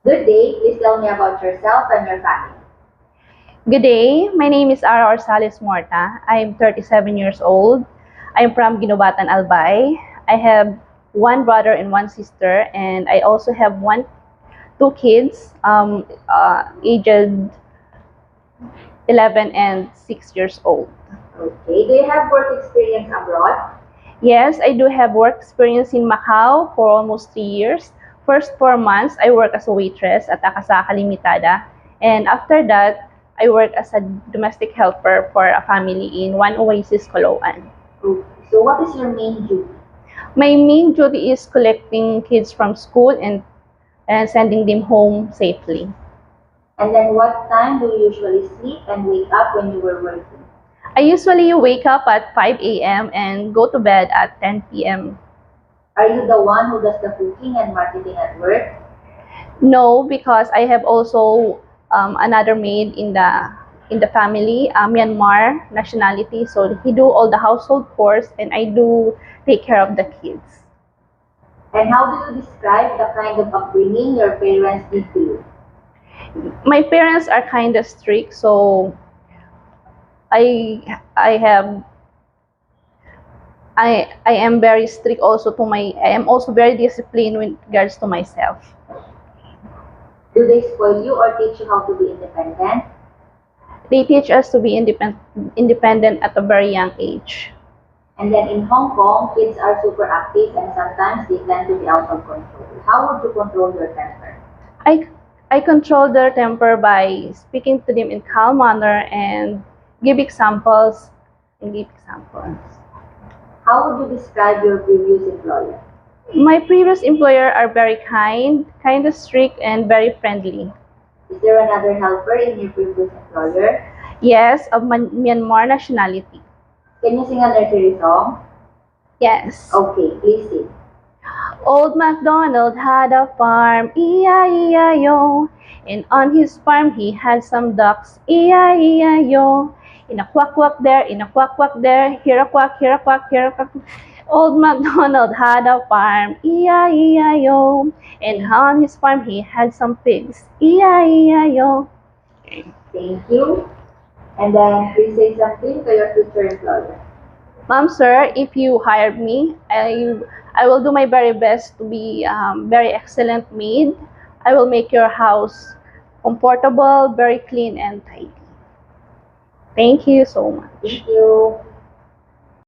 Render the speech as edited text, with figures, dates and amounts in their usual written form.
Good day. Please tell me about yourself and your family. Good day. My name is Ara Orsales Morta. I'm 37 years old. I'm from Ginubatan, Albay. I have one brother and one sister, and I also have two kids, aged 11 and 6 years old. Okay. Do you have work experience abroad? Yes, I do have work experience in Macau for almost 3 years. First 4 months, I work as a waitress at Akasaka Limitada. And after that, I work as a domestic helper for a family in One Oasis, Caloocan. Okay. So what is your main duty? My main duty is collecting kids from school and sending them home safely. And then what time do you usually sleep and wake up when you were working? I usually wake up at 5 a.m. and go to bed at 10 p.m. Are you the one who does the cooking and marketing at work? No, because I have also another maid in the family, Myanmar nationality. So he do all the household chores, and I do take care of the kids. And how do you describe the kind of upbringing your parents did to you? My parents are kind of strict, so I have I am very strict also to my. I am also very disciplined with regards to myself. Do they spoil you or teach you how to be independent? They teach us to be independent at a very young age. And then in Hong Kong, kids are super active and sometimes they tend to be out of control. How would you control your temper? I I control their temper by speaking to them in calm manner and give examples and give examples. How would you describe your previous employer? My previous employer are very kind of strict and very friendly. Is there another helper in your previous employer? Yes, of Myanmar nationality. Can you sing a nursery song? Yes. Okay, please sing. Old MacDonald had a farm, E-I-E-I-O. And on his farm he had some ducks, E-I-E-I-O. In a quack quack there, in a quack quack there, here a quack, here a quack, here a quack. Old MacDonald had a farm, E-I-E-I-O. And on his farm he had some pigs, E-I-E-I-O. Thank you. And then please say something to your future employer. Ma'am, sir, if you hired me, I will do my very best to be very excellent maid. I will make your house comfortable, very clean and tidy. Thank you so much. Thank you.